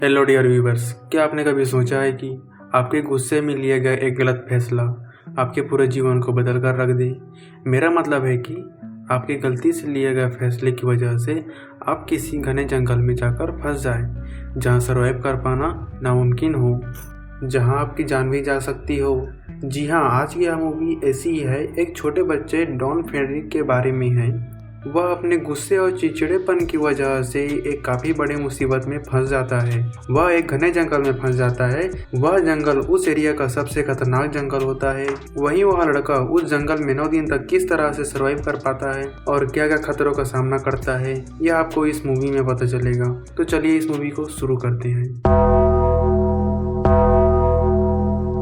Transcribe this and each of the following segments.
Hello dear viewers, क्या आपने कभी सोचा है कि आपके गुस्से में लिया गया एक गलत फैसला आपके पूरे जीवन को बदल कर रख दे। मेरा मतलब है कि आपकी गलती से लिए गए फैसले की वजह से आप किसी घने जंगल में जाकर फंस जाए, जहां सर्वाइव कर पाना नामुमकिन हो, जहां आपकी जान भी जा सकती हो। जी हाँ, आज की यह मूवी ऐसी ही है। एक छोटे बच्चे डॉन फेडरिक के बारे में है। वह अपने गुस्से और चिड़चिड़ेपन की वजह से एक काफ़ी बड़ी मुसीबत में फंस जाता है। वह एक घने जंगल में फंस जाता है। वह जंगल उस एरिया का सबसे खतरनाक जंगल होता है। वहीं वह लड़का उस जंगल में 9 दिन तक किस तरह से सर्वाइव कर पाता है और क्या क्या खतरों का सामना करता है, यह आपको इस मूवी में पता चलेगा। तो चलिए इस मूवी को शुरू करते हैं।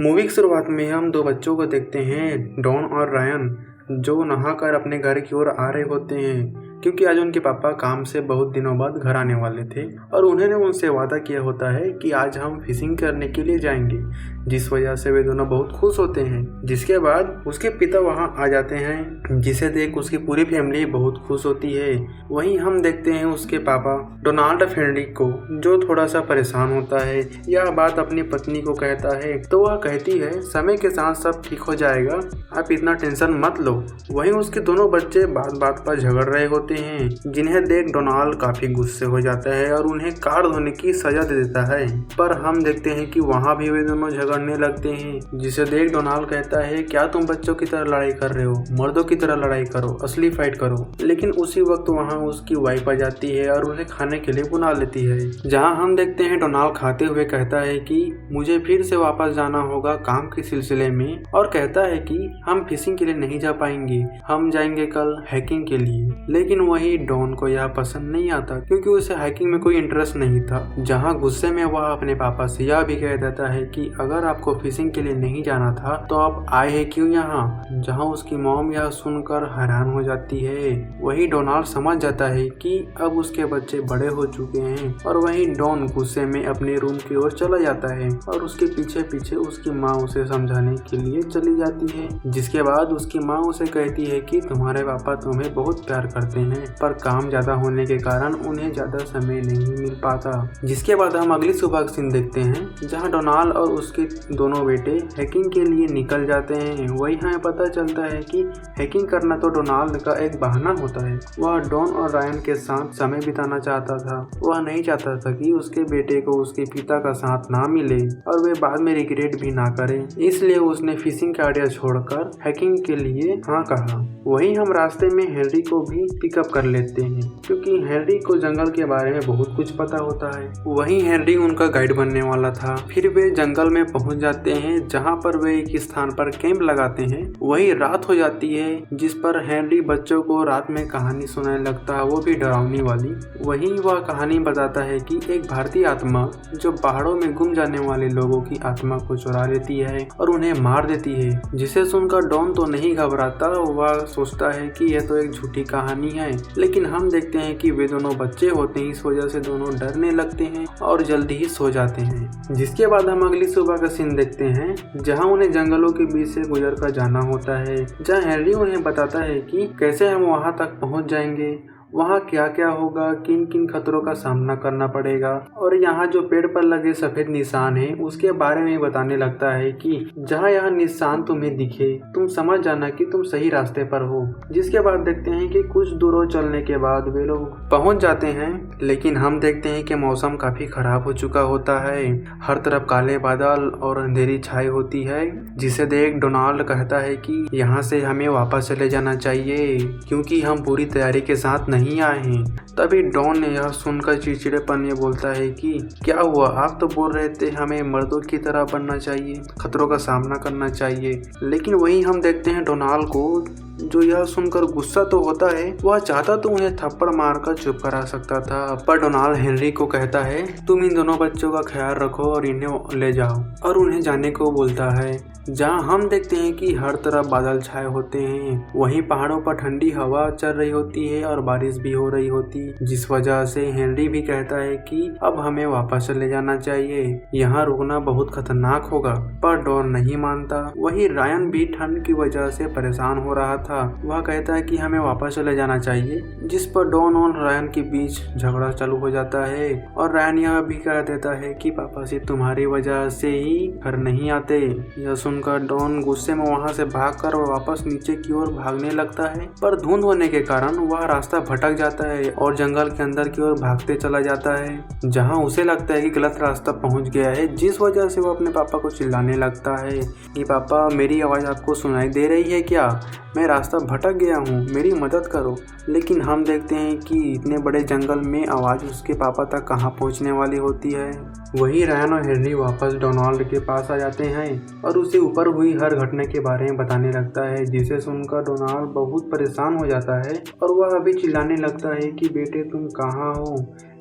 मूवी की शुरुआत में हम 2 बच्चों को देखते हैं, डॉन और रायन, जो नहाकर अपने घर की ओर आ रहे होते हैं, क्योंकि आज उनके पापा काम से बहुत दिनों बाद घर आने वाले थे और उन्होंने उनसे वादा किया होता है कि आज हम फिशिंग करने के लिए जाएंगे, जिस वजह से वे दोनों बहुत खुश होते हैं। जिसके बाद उसके पिता वहां आ जाते हैं, जिसे देख उसकी पूरी फैमिली बहुत खुश होती है। वहीं हम देखते हैं उसके पापा डोनाल्ड फेडरिक को, जो थोड़ा सा परेशान होता है। यह बात अपनी पत्नी को कहता है तो वह कहती है, समय के साथ सब ठीक हो जाएगा, आप इतना टेंशन मत लो। वहीं उसके दोनों बच्चे बात बात पर झगड़ रहे होते हैं, जिन्हें देख डोनाल्ड काफी गुस्से हो जाता है और उन्हें कार धोने की सजा दे देता है। पर हम देखते हैं कि वहां भी वे दोनों झगड़ने लगते हैं, जिसे देख डोनाल्ड कहता है, क्या तुम बच्चों की तरह लड़ाई कर रहे हो? मर्दों की तरह लड़ाई करो, असली फाइट करो। लेकिन उसी वक्त वहाँ उसकी वाइफ आ जाती है और उन्हें खाने के लिए बुला लेती है, जहाँ हम देखते हैं डोनाल्ड खाते हुए कहता है कि मुझे फिर से वापस जाना होगा काम के सिलसिले में, और कहता है कि हम फिशिंग के लिए नहीं जा पाएंगे, हम जाएंगे कल हैकिंग के लिए। लेकिन वही डॉन को यह पसंद नहीं आता, क्योंकि उसे हैकिंग में कोई इंटरेस्ट नहीं था। जहाँ गुस्से में वह अपने पापा से यह भी कह देता है कि अगर आपको फिशिंग के लिए नहीं जाना था तो आप आए हैं क्यों यहाँ? जहाँ उसकी मॉम यह सुनकर हैरान हो जाती है। वही डोनाल्ड समझ जाता है कि अब उसके बच्चे बड़े हो चुके हैं, और वही डॉन गुस्से में अपने रूम की ओर चला जाता है और उसके पीछे पीछे उसकी माँ उसे समझाने के लिए चली जाती है। जिसके बाद उसकी माँ उसे कहती है कि तुम्हारे पापा तुम्हें बहुत प्यार करते हैं, पर काम ज्यादा होने के कारण उन्हें ज्यादा समय नहीं मिल पाता। जिसके बाद हम अगली सुबह का सीन देखते हैं, जहां डोनाल्ड और उसके दोनों बेटे हैकिंग के लिए निकल जाते हैं। वही हमें पता चलता है कि हैकिंग करना तो डोनाल्ड का एक बहाना होता है। वह डॉन और रायन के साथ समय बिताना चाहता था। वह नहीं चाहता था कि उसके बेटे को उसके पिता का साथ ना मिले और वे बाद में रिग्रेट भी ना करें, इसलिए उसने फिशिंग का आइडिया छोड़कर हैकिंग के लिए हाँ कहा। वही हम रास्ते में हेनरी को भी पिकअप कर लेते हैं, क्योंकि हेनरी को जंगल के बारे में बहुत कुछ पता होता है। वहीं हेनरी उनका गाइड बनने वाला था। फिर वे जंगल में पहुंच जाते हैं, जहां पर वे एक स्थान पर कैंप लगाते हैं। वही रात हो जाती है, जिस पर हेनरी बच्चों को रात में कहानी सुनाने लगता है, वो भी डरावनी वाली। वहीं वह कहानी बताता है कि एक भारतीय आत्मा जो पहाड़ों में गुम जाने वाले लोगों की आत्मा को चुरा लेती है और उन्हें मार देती है। जिसे सुनकर डॉन तो नहीं घबराता, वह सोचता है कि यह तो एक झूठी कहानी है। लेकिन हम देखते हैं कि वे दोनों बच्चे होते हैं, इस वजह से दोनों डरने लगते हैं और जल्दी ही सो जाते हैं। जिसके बाद हम अगली सुबह का सीन देखते हैं, जहां उन्हें जंगलों के बीच से गुजर कर जाना होता है, जहां हेनरी उन्हें बताता है कि कैसे हम वहां तक पहुंच जाएंगे, वहाँ क्या क्या होगा, किन किन खतरों का सामना करना पड़ेगा, और यहाँ जो पेड़ पर लगे सफेद निशान हैं उसके बारे में बताने लगता है कि जहाँ यह निशान तुम्हें दिखे तुम समझ जाना कि तुम सही रास्ते पर हो। जिसके बाद देखते हैं कि कुछ दूर चलने के बाद वे लोग पहुँच जाते हैं, लेकिन हम देखते हैं कि मौसम काफी खराब हो चुका होता है। हर तरफ काले बादल और अंधेरी छाई होती है, जिसे देख डोनाल्ड कहता है कि यहाँ से हमें वापस चले जाना चाहिए, क्योंकि हम पूरी तैयारी के साथ नहीं आए हैं। तभी डॉन ने यह सुनकर चिड़चिड़ेपन में बोलता है कि क्या हुआ, आप तो बोल रहे थे हमें मर्दों की तरह बनना चाहिए, खतरों का सामना करना चाहिए। लेकिन वहीं हम देखते हैं डोनाल्ड को, जो यह सुनकर गुस्सा तो होता है, वह चाहता तो उन्हें थप्पड़ मारकर चुप करा सकता था, पर डोनाल्ड हेनरी को कहता है तुम इन दोनों बच्चों का ख्याल रखो और इन्हें ले जाओ, और उन्हें जाने को बोलता है। जहां हम देखते हैं कि हर तरफ बादल छाए होते हैं, वहीं पहाड़ों पर ठंडी हवा चल रही होती है और बारिश भी हो रही होती, जिस वजह से हेनरी भी कहता है कि अब हमें वापस चले जाना चाहिए, यहाँ रुकना बहुत खतरनाक होगा। पर डॉन नहीं मानता। वही रायन भी ठंड की वजह से परेशान हो रहा था वह कहता है कि हमें वापस चले जाना चाहिए, जिस पर डॉन और रायन के बीच झगड़ा चालू हो जाता है और रायन यह भी कह देता है कि पापा सिर्फ तुम्हारी वजह से ही घर नहीं आते। यह सुनकर डॉन गुस्से में वहां से भागकर वापस नीचे की ओर भागने लगता है, पर धुंध होने के कारण वह रास्ता भटक जाता है और जंगल के अंदर की ओर भागते चला जाता है, जहां उसे लगता है कि गलत रास्ता पहुंच गया है, जिस वजह से वो अपने पापा को चिल्लाने लगता है कि पापा मेरी आवाज़ आपको सुनाई दे रही है क्या? मैं रास्ता भटक गया हूँ, मेरी मदद करो। लेकिन हम देखते हैं कि इतने बड़े जंगल में आवाज़ उसके पापा तक कहाँ पहुँचने वाली होती है। वही रायन और हेनरी वापस डोनाल्ड के पास आ जाते हैं और उसे ऊपर हुई हर घटना के बारे में बताने लगता है, जिसे सुनकर डोनाल्ड बहुत परेशान हो जाता है और वह अभी चिल्लाने लगता है कि बेटे तुम कहाँ हो,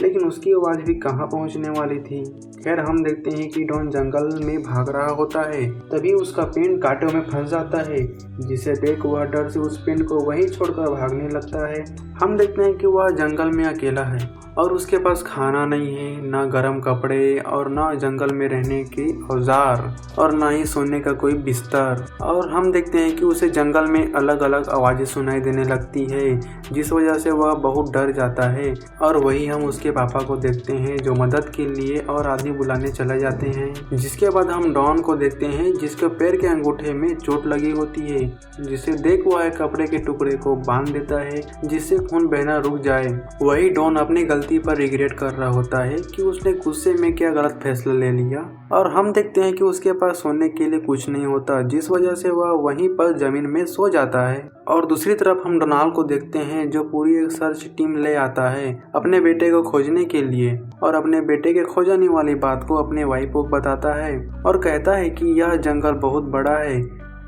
लेकिन उसकी आवाज़ भी कहाँ पहुँचने वाली थी। खैर हम देखते हैं कि डॉन जंगल में भाग रहा होता है, तभी उसका पेन कांटों में फंस जाता है, जिसे देख वह डर से उस पेन को वहीं छोड़कर भागने लगता है। हम देखते हैं कि वह जंगल में अकेला है और उसके पास खाना नहीं है, ना गर्म कपड़े और ना जंगल में रहने के औजार और ना ही सोने का कोई बिस्तर। और हम देखते हैं कि उसे जंगल में अलग अलग आवाज़ें सुनाई देने लगती है, जिस वजह से वह बहुत डर जाता है। और वही हम उसके पापा को देखते हैं जो मदद के लिए और आदमी बुलाने चले जाते हैं। जिसके बाद हम डॉन को देखते हैं जिसके पैर के अंगूठे में चोट लगी होती है, जिसे देख वह कपड़े के टुकड़े को बांध देता है जिससे खून बहना रुक जाए। वही डॉन अपनी गलती पर रिग्रेट कर रहा होता है कि उसने गुस्से में क्या गलत फैसला ले लिया। और हम देखते हैं कि उसके पास सोने के लिए कुछ नहीं होता, जिस वजह से वह वहीं पर जमीन में सो जाता है। और दूसरी तरफ हम डोनाल्ड को देखते हैं जो पूरी एक सर्च टीम ले आता है अपने बेटे को खोजने के लिए और अपने बेटे के खो जाने वाली बात को अपने वाइफ को बताता है और कहता है कि यह जंगल बहुत बड़ा है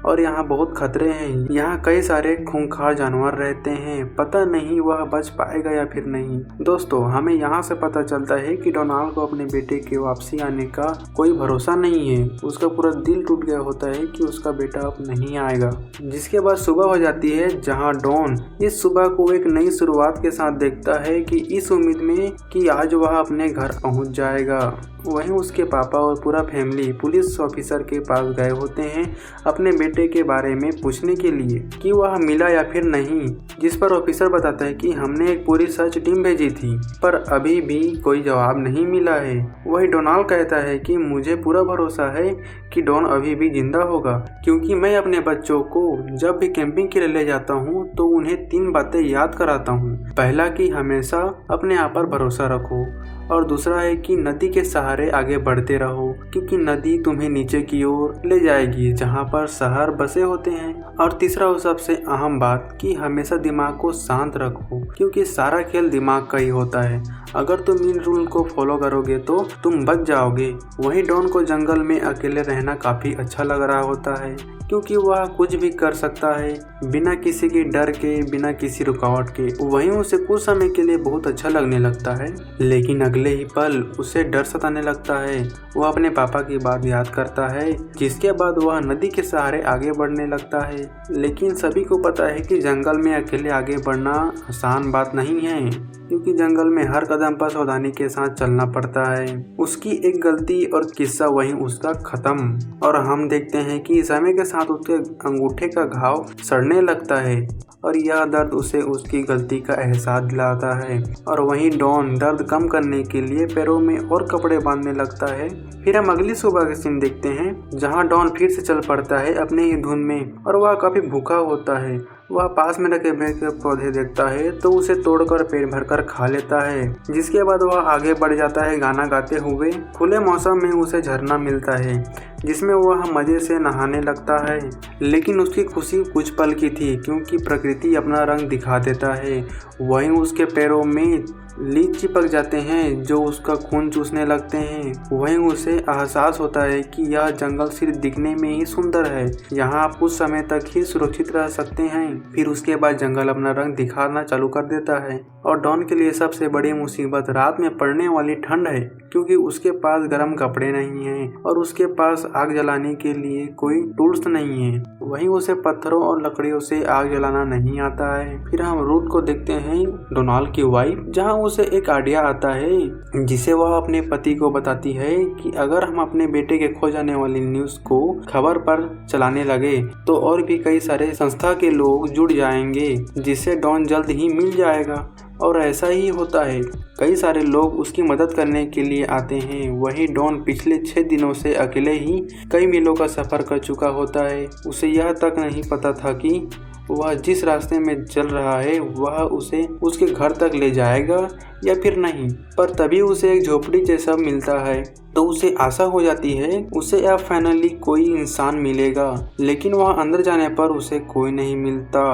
और यहाँ बहुत खतरे हैं, यहाँ कई सारे खूंखार जानवर रहते हैं, पता नहीं वह बच पाएगा या फिर नहीं। दोस्तों हमें यहाँ से पता चलता है कि डोनाल्ड को अपने बेटे के वापसी आने का कोई भरोसा नहीं है। उसका पूरा दिल टूट गया होता है कि उसका बेटा अब नहीं आएगा। जिसके बाद सुबह हो जाती है, जहाँ डॉन इस सुबह को एक नई शुरुआत के साथ देखता है कि इस उम्मीद में कि आज वह अपने घर पहुँच जाएगा। वहीं उसके पापा और पूरा फैमिली पुलिस ऑफिसर के पास गए होते हैं अपने बेटे के बारे में पूछने के लिए कि वह मिला या फिर नहीं, जिस पर ऑफिसर बताता है कि हमने एक पूरी सर्च टीम भेजी थी पर अभी भी कोई जवाब नहीं मिला है। वही डोनाल्ड कहता है कि मुझे पूरा भरोसा है कि डॉन अभी भी जिंदा होगा, क्योंकि मैं अपने बच्चों को जब भी कैंपिंग के लिए ले जाता हूँ तो उन्हें 3 बातें याद कराता हूँ। पहला कि हमेशा अपने आप पर भरोसा रखो, और दूसरा है कि नदी के सहारे आगे बढ़ते रहो क्योंकि नदी तुम्हें नीचे की ओर ले जाएगी जहाँ पर शहर बसे होते हैं। और तीसरा और सबसे अहम बात कि हमेशा दिमाग को शांत रखो क्योंकि सारा खेल दिमाग का ही होता है। अगर तुम इन रूल को फॉलो करोगे तो तुम बच जाओगे। वहीं डॉन को जंगल में अकेले रहना काफी अच्छा लग रहा होता है क्योंकि वह कुछ भी कर सकता है बिना किसी के डर के, बिना किसी रुकावट के। वहीं उसे कुछ समय के लिए बहुत अच्छा लगने लगता है, लेकिन अगले ही पल उसे डर सताने लगता है। वह अपने पापा की बात याद करता है, जिसके बाद वह नदी के सहारे आगे बढ़ने लगता है। लेकिन सभी को पता है कि जंगल में अकेले आगे बढ़ना आसान बात नहीं है क्योंकि जंगल में हर कदम पर सावधानी के साथ चलना पड़ता है। उसकी एक गलती और किस्सा वहीं उसका खत्म, और हम देखते हैं कि समय के साथ उसके अंगूठे का घाव सड़ने लगता है और यह दर्द उसे उसकी गलती का एहसास दिलाता है। और वहीं डॉन दर्द कम करने के लिए पैरों में और कपड़े बांधने लगता है। फिर हम अगली सुबह के सीन देखते हैं जहां डॉन फिर से चल पड़ता है अपने ही धुन में और वह काफी भूखा होता है। वह पास में रखे पेड़ के पौधे देखता है तो उसे तोड़कर पेट भरकर खा लेता है। जिसके बाद वह आगे बढ़ जाता है गाना गाते हुए। खुले मौसम में उसे झरना मिलता है जिसमें वह मजे से नहाने लगता है, लेकिन उसकी खुशी कुछ पल की थी क्योंकि प्रकृति अपना रंग दिखा देता है। वहीं उसके पैरों में लीच चिपक जाते हैं जो उसका खून चूसने लगते हैं। वहीं उसे एहसास होता है कि यह जंगल सिर्फ दिखने में ही सुंदर है, यहाँ आप कुछ समय तक ही सुरक्षित रह सकते हैं। फिर उसके बाद जंगल अपना रंग दिखाना चालू कर देता है और डॉन के लिए सबसे बड़ी मुसीबत रात में पड़ने वाली ठंड है क्योंकि उसके पास गर्म कपड़े नहीं हैं और उसके पास आग जलाने के लिए कोई टूल्स नहीं है। वहीं उसे पत्थरों और लकड़ियों से आग जलाना नहीं आता है। फिर हम रूथ को देखते हैं, डोनाल्ड की वाइफ, जहां उसे एक आइडिया आता है जिसे वह अपने पति को बताती है कि अगर हम अपने बेटे के खो जाने वाली न्यूज को खबर पर चलाने लगे तो और भी कई सारे संस्था के लोग जुड़ जाएंगे, जिससे डॉन जल्द ही मिल जाएगा। और ऐसा ही होता है, कई सारे लोग उसकी मदद करने के लिए आते हैं। वही डॉन पिछले 6 दिनों से अकेले ही कई मीलों का सफर कर चुका होता है। उसे यह तक नहीं पता था कि वह जिस रास्ते में चल रहा है वह उसे उसके घर तक ले जाएगा या फिर नहीं। पर तभी उसे एक झोपड़ी जैसा मिलता है तो उसे आशा हो जाती है उसे अब फाइनली कोई इंसान मिलेगा। लेकिन वहाँ अंदर जाने पर उसे कोई नहीं मिलता।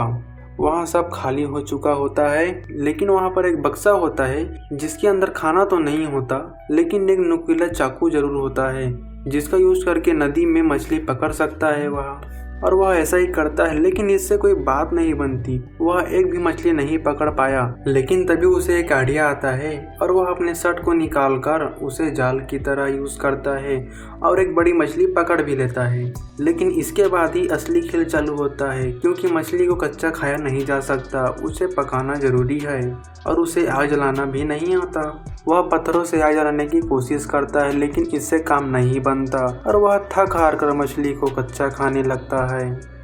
वहाँ सब खाली हो चुका होता है। लेकिन वहाँ पर एक बक्सा होता है जिसके अंदर खाना तो नहीं होता, लेकिन एक नुकीला चाकू जरूर होता है जिसका यूज करके नदी में मछली पकड़ सकता है वह। और वह ऐसा ही करता है, लेकिन इससे कोई बात नहीं बनती। वह एक भी मछली नहीं पकड़ पाया। लेकिन तभी उसे एक आइडिया आता है और वह अपने शर्ट को निकालकर उसे जाल की तरह यूज करता है और एक बड़ी मछली पकड़ भी लेता है। लेकिन इसके बाद ही असली खेल चालू होता है, क्योंकि मछली को कच्चा खाया नहीं जा सकता, उसे पकाना जरूरी है और उसे आग जलाना भी नहीं आता। वह पत्थरों से आग जलाने की कोशिश करता है, लेकिन इससे काम नहीं बनता और वह थक हार कर मछली को कच्चा खाने लगता है।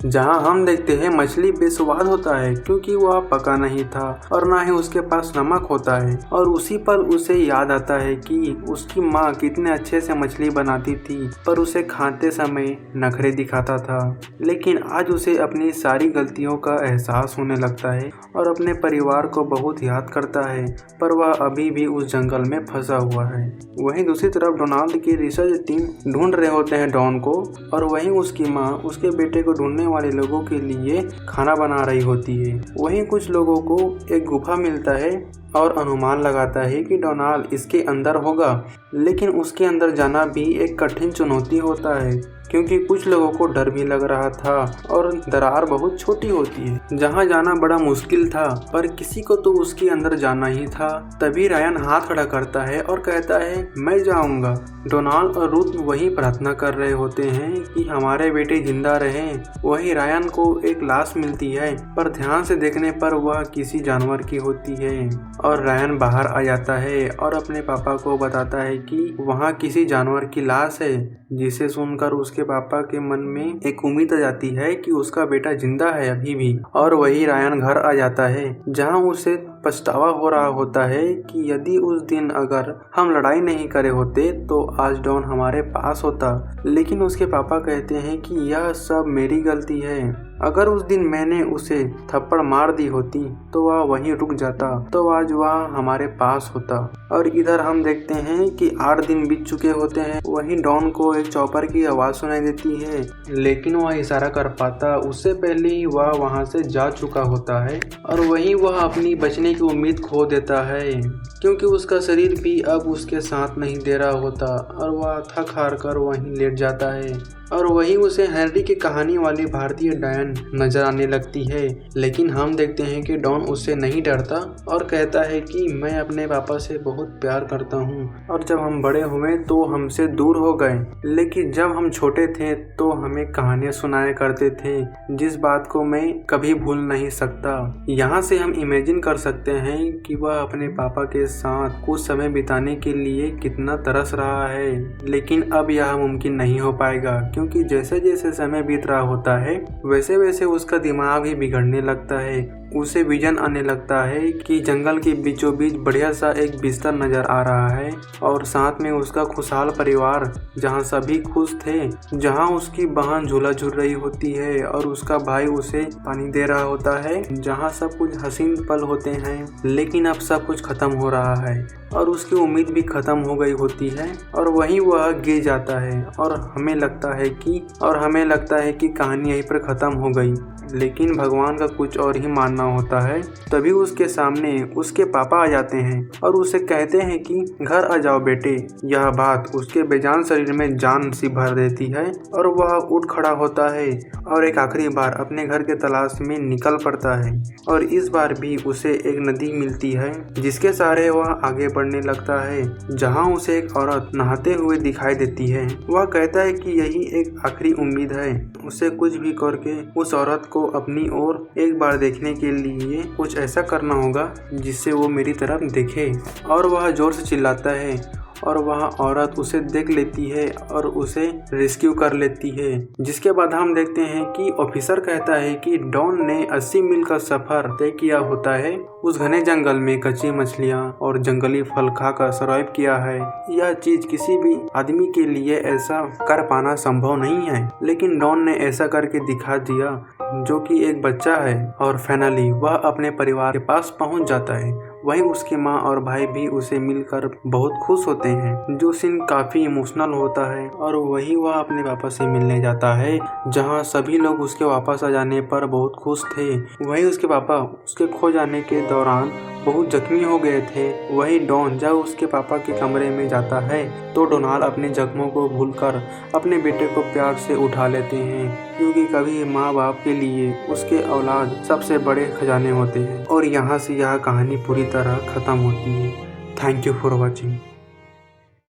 जहां हम देखते हैं मछली बेस्वाद होता है, क्योंकि वह पका नहीं था और ना ही उसके पास नमक होता है। और उसी पर उसे याद आता है कि उसकी माँ कितने अच्छे से मछली बनाती थी, पर उसे खाते समय नखरे दिखाता था। लेकिन आज उसे अपनी सारी गलतियों का एहसास होने लगता है और अपने परिवार को बहुत याद करता है, पर वह अभी भी उस जंगल में फंसा हुआ है। वहीं दूसरी तरफ डोनाल्ड की रिसर्च टीम ढूंढ रहे होते हैं डॉन को, और वहीं उसकी माँ उसके बेटे को ढूंढने वाले लोगों के लिए खाना बना रही होती है। वहीं कुछ लोगों को एक गुफा मिलता है और अनुमान लगाता है कि डोनाल्ड इसके अंदर होगा। लेकिन उसके अंदर जाना भी एक कठिन चुनौती होता है, क्योंकि कुछ लोगों को डर भी लग रहा था और दरार बहुत छोटी होती है। जहां जाना बड़ा मुश्किल था, पर किसी को तो उसके अंदर जाना ही था। तभी रायन हाथ खड़ा करता है और कहता है, मैं जाऊंगा। डोनाल्ड और रूथ वही प्रार्थना कर रहे होते हैं कि हमारे बेटे जिंदा रहें। वही रायन को एक लाश मिलती है, पर ध्यान से देखने पर वह किसी जानवर की होती है। और रायन बाहर आ जाता है और अपने पापा को बताता है कि वहाँ किसी जानवर की लाश है, जिसे सुनकर उसके पापा के मन में एक उम्मीद आ जाती है कि उसका बेटा जिंदा है अभी भी। और वही रायन घर आ जाता है, जहाँ उसे पछतावा हो रहा होता है कि यदि उस दिन अगर हम लड़ाई नहीं करे होते तो आज डॉन हमारे पास होता। लेकिन उसके पापा कहते हैं कि यह सब मेरी गलती है। अगर उस दिन मैंने उसे थप्पड़ मार दी होती तो वह वहीं रुक जाता, तो आज वह हमारे पास होता। और इधर हम देखते हैं कि 8 दिन बीत चुके होते हैं। वहीं डॉन को एक चॉपर की आवाज सुनाई देती है, लेकिन वह इशारा कर पाता उससे पहले ही वह वहां से जा चुका होता है। और वहीं वह अपनी बचने की उम्मीद खो देता है, क्योंकि उसका शरीर भी अब उसके साथ नहीं दे रहा होता और वह थक हार कर वहीं लेट जाता है। और वहीं उसे हेनरी की कहानी वाली भारतीय डायन नजर आने लगती है। लेकिन हम देखते हैं कि डॉन उससे नहीं डरता और कहता है कि मैं अपने पापा से बहुत प्यार करता हूँ, और जब हम बड़े हुए तो हमसे दूर हो गए, लेकिन जब हम छोटे थे तो हमें कहानियाँ सुनाया करते थे, जिस बात को मैं कभी भूल नहीं सकता। यहाँ से हम इमेजिन कर सकते हैं कि वह अपने पापा के साथ कुछ समय बिताने के लिए कितना तरस रहा है। लेकिन अब यह मुमकिन नहीं हो पाएगा, क्योंकि जैसे जैसे समय बीत रहा होता है वैसे वैसे उसका दिमाग भी बिगड़ने लगता है। उसे विजन आने लगता है कि जंगल के बीचों बीच बढ़िया सा एक बिस्तर नजर आ रहा है और साथ में उसका खुशहाल परिवार, जहां सभी खुश थे, जहां उसकी बहन झूला झूल रही होती है और उसका भाई उसे पानी दे रहा होता है, जहां सब कुछ हसीन पल होते हैं। लेकिन अब सब कुछ खत्म हो रहा है और उसकी उम्मीद भी खत्म हो गई होती है और वहीं वह गिर जाता है और हमें लगता है कि कहानी यहीं पर खत्म हो गई। लेकिन भगवान का कुछ और ही मानना होता है। तभी उसके सामने उसके पापा आ जाते हैं और उसे कहते हैं कि घर आ जाओ बेटे। यह बात उसके बेजान शरीर में जान सी भर देती है और वह उठ खड़ा होता है और एक आखिरी बार अपने घर के तलाश में निकल पड़ता है। और इस बार भी उसे एक नदी मिलती है जिसके सहारे वह आगे बढ़ने लगता है, जहाँ उसे एक औरत नहाते हुए दिखाई देती है। वह कहता है कि यही एक आखिरी उम्मीद है, उसे कुछ भी करके उस औरत को अपनी ओर एक बार देखने के लिए कुछ ऐसा करना होगा जिससे वो मेरी तरफ देखे। और वह जोर से चिल्लाता है और वह औरत उसे देख लेती है और उसे रेस्क्यू कर लेती है। जिसके बाद हम देखते हैं कि ऑफिसर कहता है कि डॉन ने 80 मील का सफर तय किया होता है, उस घने जंगल में कच्ची मछलियाँ और जंगली फल खाकर सर्वाइव किया है। यह चीज किसी भी आदमी के लिए ऐसा कर पाना संभव नहीं है, लेकिन डॉन ने ऐसा करके दिखा दिया, जो कि एक बच्चा है। और फाइनली वह अपने परिवार के पास पहुंच जाता है। वहीं उसकी माँ और भाई भी उसे मिलकर बहुत खुश होते हैं, जो सीन काफी इमोशनल होता है। और वही वह अपने पापा से मिलने जाता है, जहां सभी लोग उसके वापस आ जाने पर बहुत खुश थे। वहीं उसके पापा उसके खो जाने के दौरान बहुत जख्मी हो गए थे। वही डॉन जब उसके पापा के कमरे में जाता है तो डोनाल्ड अपने जख्मों को भूलकर अपने बेटे को प्यार से उठा लेते हैं, क्योंकि कभी माँ बाप के लिए उसके औलाद सबसे बड़े खजाने होते हैं। और यहाँ से यह कहानी पूरी तरह खत्म होती है। Thank you for watching.